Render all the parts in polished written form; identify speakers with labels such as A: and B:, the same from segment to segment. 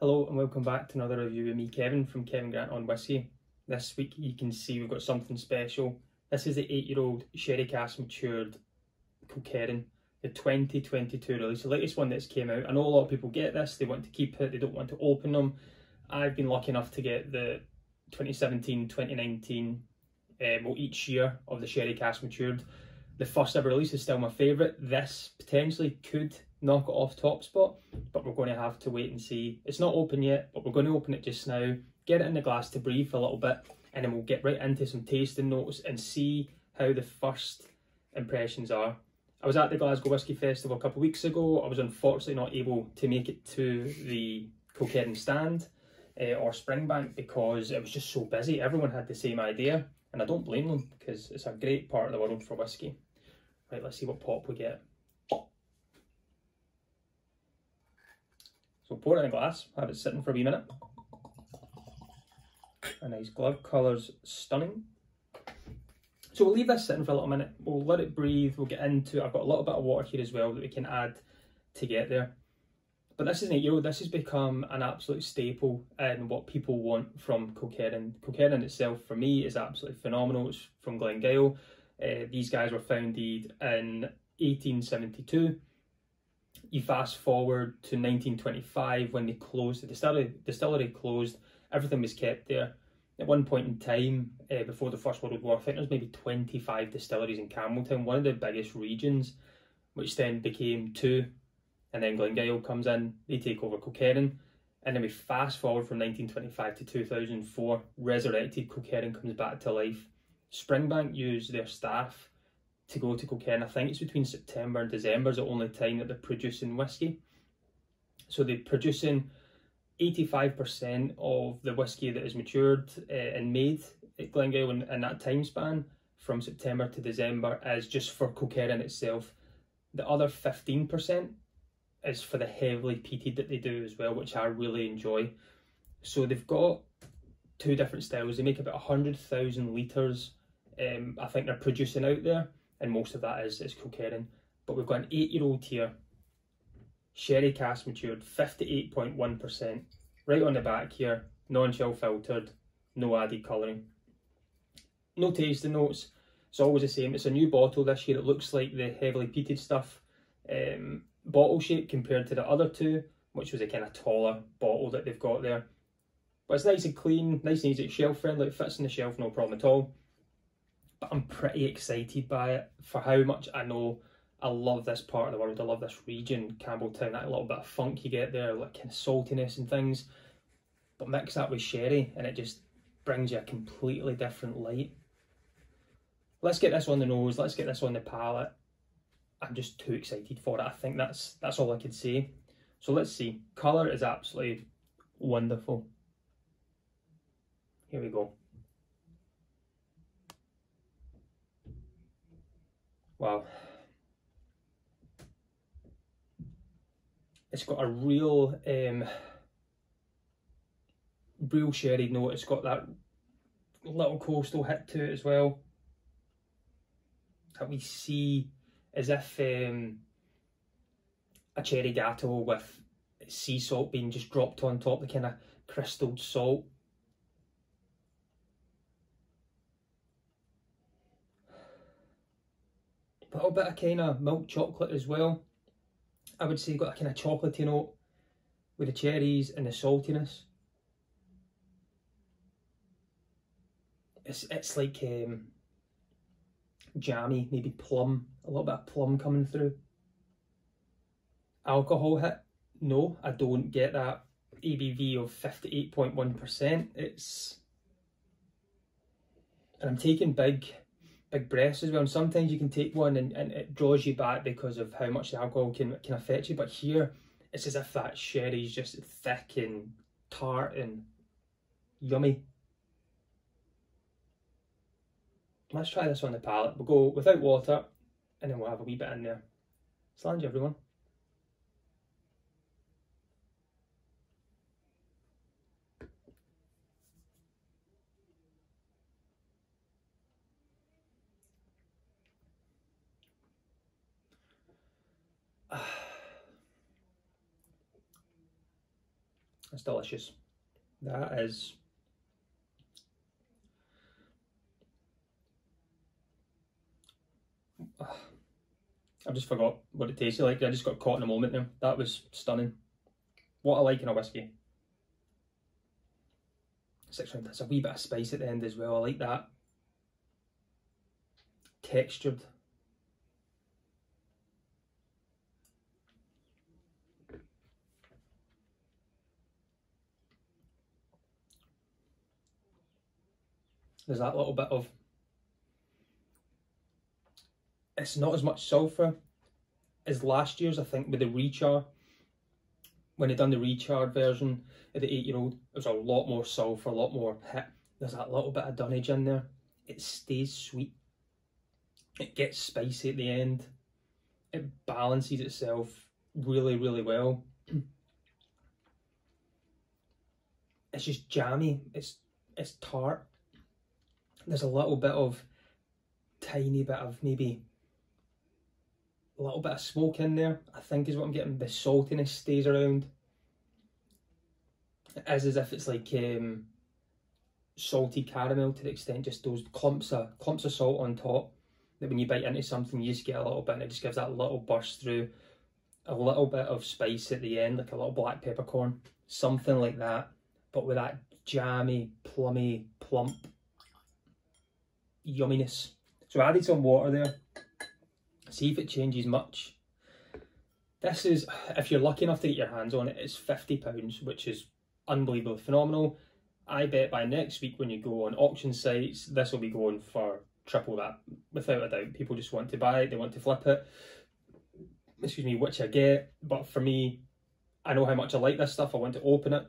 A: Hello and welcome back to another review with me, Kevin, from Kevin Grant on Whiskey. This week you can see we've got something special. This is the 8-year-old sherry cask matured Kilkerran, the 2022 release, the latest one that's came out. I know a lot of people get this, they want to keep it, they don't want to open them. I've been lucky enough to get the 2017, 2019, each year of the sherry cask matured. The first ever release is still my favourite. This potentially could knock it off top spot, but we're going to have to wait and see. It's not open yet, but we're going to open it just now, get it in the glass to breathe for a little bit, and then we'll get right into some tasting notes and see how the first impressions are. I was at the Glasgow Whisky Festival a couple of weeks ago. I was unfortunately not able to make it to the Kilkerran stand or Springbank because it was just so busy. Everyone had the same idea, and I don't blame them because it's a great part of the world for whisky. Right, let's see what pop we get. So pour it in a glass, have it sitting for a wee minute. A nice glove, colour's stunning. So we'll leave this sitting for a little minute, we'll let it breathe, we'll get into it. I've got a little bit of water here as well that we can add to get there. But this is an 8-year-old, this has become an absolute staple in what people want from Kilkerran. Kilkerran itself, for me, is absolutely phenomenal. It's from Glengyle. These guys were founded in 1872. You fast forward to 1925 when they closed, the distillery closed, everything was kept there. At one point in time, before the First World War, I think there was maybe 25 distilleries in Campbelltown, one of the biggest regions, which then became 2. And then Glengyle comes in, they take over Kilkerran, and then we fast forward from 1925 to 2004, resurrected Kilkerran comes back to life. Springbank used their staff to go to Kilkerran. I think it's between September and December is the only time that they're producing whisky. So they're producing 85% of the whisky that is matured and made at Glengyle in that time span from September to December is just for Kilkerran itself. The other 15% is for the heavily peated that they do as well, which I really enjoy. So they've got 2 different styles. They make about 100,000 litres. I think they're producing out there, and most of that is Kilkerran. But we've got an 8-year-old here, sherry cask matured, 58.1%. Right on the back here, non-chill filtered, no added colouring. No tasting notes, it's always the same. It's a new bottle this year. It looks like the heavily peated stuff. Bottle shape compared to the other 2, which was a kind of taller bottle that they've got there. But it's nice and clean, nice and easy, shelf friendly, it fits in the shelf, no problem at all. But I'm pretty excited by it for how much I know I love this part of the world. I love this region, Campbelltown, that little bit of funk you get there, like kind of saltiness and things. But mix that with sherry and it just brings you a completely different light. Let's get this on the nose, let's get this on the palate. I'm just too excited for it. I think that's all I could say. So let's see. Colour is absolutely wonderful. Here we go. Wow. It's got a real sherry note. It's got that little coastal hit to it as well. That we see as if a cherry gatto with sea salt being just dropped on top, the kind of crystalled salt. A little bit of kind of milk chocolate as well. I would say got a kind of chocolatey note with the cherries and the saltiness. It's like jammy, maybe plum, a little bit of plum coming through. Alcohol hit? No, I don't get that. ABV of 58.1%. And I'm taking big breaths as well, and sometimes you can take one and it draws you back because of how much the alcohol can affect you, but here it's as if that sherry is just thick and tart and yummy. Let's try this on the palate. We'll go without water and then we'll have a wee bit in there. Slange everyone. It's delicious. That is... I just forgot what it tasted like. I just got caught in a moment there. That was stunning. What I like in a whiskey. 6 round. There's a wee bit of spice at the end as well. I like that. Textured. There's that little bit of... It's not as much sulphur as last year's, I think, with the rechar. When they done the recharred version of the 8-year-old, there's a lot more sulphur, a lot more hit. There's that little bit of dunnage in there. It stays sweet. It gets spicy at the end. It balances itself really, really well. It's just jammy. It's tart. There's a little bit of, tiny bit of maybe, a little bit of smoke in there, I think is what I'm getting. The saltiness stays around. It is as if it's like salty caramel, to the extent just those clumps of salt on top, that when you bite into something you just get a little bit, and it just gives that little burst through. A little bit of spice at the end, like a little black peppercorn, something like that, but with that jammy, plummy, plump yumminess. So I added some water there. See if it changes much. This is, if you're lucky enough to get your hands on it, it's £50, which is unbelievably phenomenal. I bet by next week when you go on auction sites, this will be going for triple that, without a doubt. People just want to buy it, they want to flip it. Excuse me, which I get, but for me, I know how much I like this stuff. I want to open it.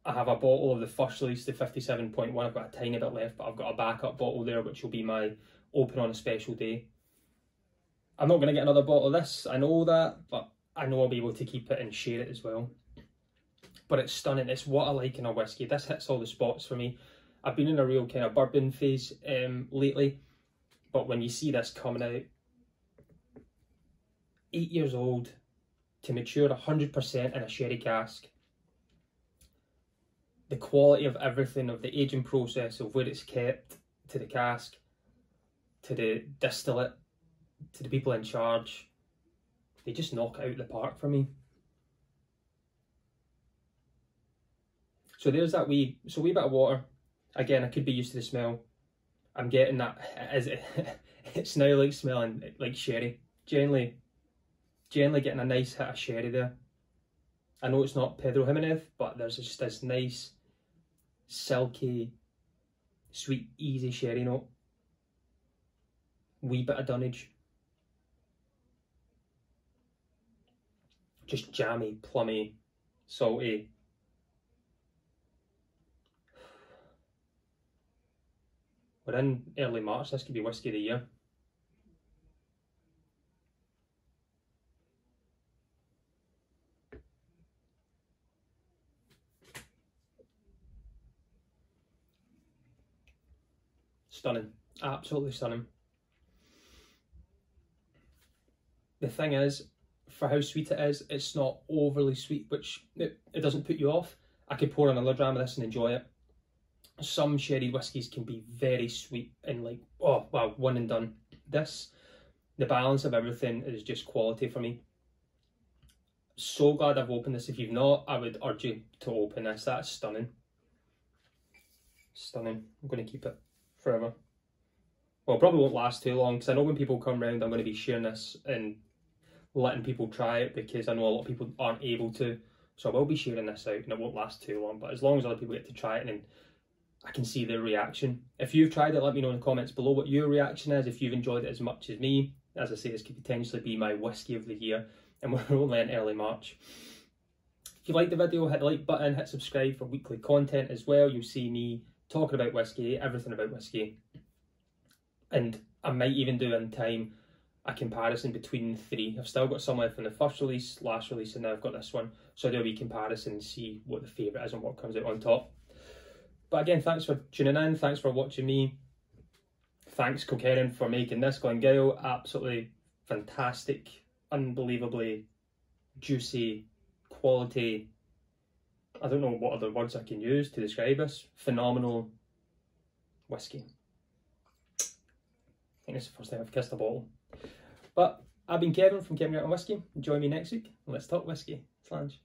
A: I have a bottle of the first release, the 57.1. I've got a tiny bit left, but I've got a backup bottle there, which will be my open on a special day. I'm not going to get another bottle of this, I know that, but I know I'll be able to keep it and share it as well. But it's stunning. It's what I like in a whiskey. This hits all the spots for me. I've been in a real kind of bourbon phase lately, but when you see this coming out, 8 years old, to mature 100% in a sherry cask, the quality of everything, of the aging process, of where it's kept, to the cask, to the distillate, to the people in charge, they just knock it out of the park for me. So there's that wee bit of water. Again, I could be used to the smell. I'm getting that, it's now like smelling like sherry. Generally getting a nice hit of sherry there. I know it's not Pedro Jimenez, but there's just this nice, silky, sweet, easy sherry note. Wee bit of dunnage. Just jammy, plummy, salty. We're in early March, this could be whiskey of the year. Stunning, absolutely stunning. The thing is, for how sweet it is, it's not overly sweet, which it doesn't put you off. I could pour another dram of this and enjoy it. Some sherry whiskies can be very sweet and like, oh wow, one and done. This, the balance of everything is just quality for me. So glad I've opened this. If you've not, I would urge you to open this. That's stunning. Stunning. I'm going to keep it forever. Well, it probably won't last too long, because I know when people come round, I'm going to be sharing this and letting people try it, because I know a lot of people aren't able to. So I will be sharing this out, and it won't last too long, but as long as other people get to try it and I can see their reaction. If you've tried it, let me know in the comments below what your reaction is, if you've enjoyed it as much as me. As I say, this could potentially be my whiskey of the year, and we're only in early March. If you like the video, hit the like button, hit subscribe for weekly content as well. You'll see me talking about whiskey, everything about whiskey. And I might even do in time a comparison between the three. I've still got some left from the first release, last release, and now I've got this one. So I'll do a wee comparison and see what the favourite is and what comes out on top. But again, thanks for tuning in, thanks for watching me. Thanks Kilkerran for making this. Glengyle, absolutely fantastic, unbelievably juicy, quality, I don't know what other words I can use to describe this. Phenomenal whiskey. I think it's the first time I've kissed a bottle. But I've been Kevin from Kilkerran Whiskey. Join me next week. Let's talk whiskey. Slange.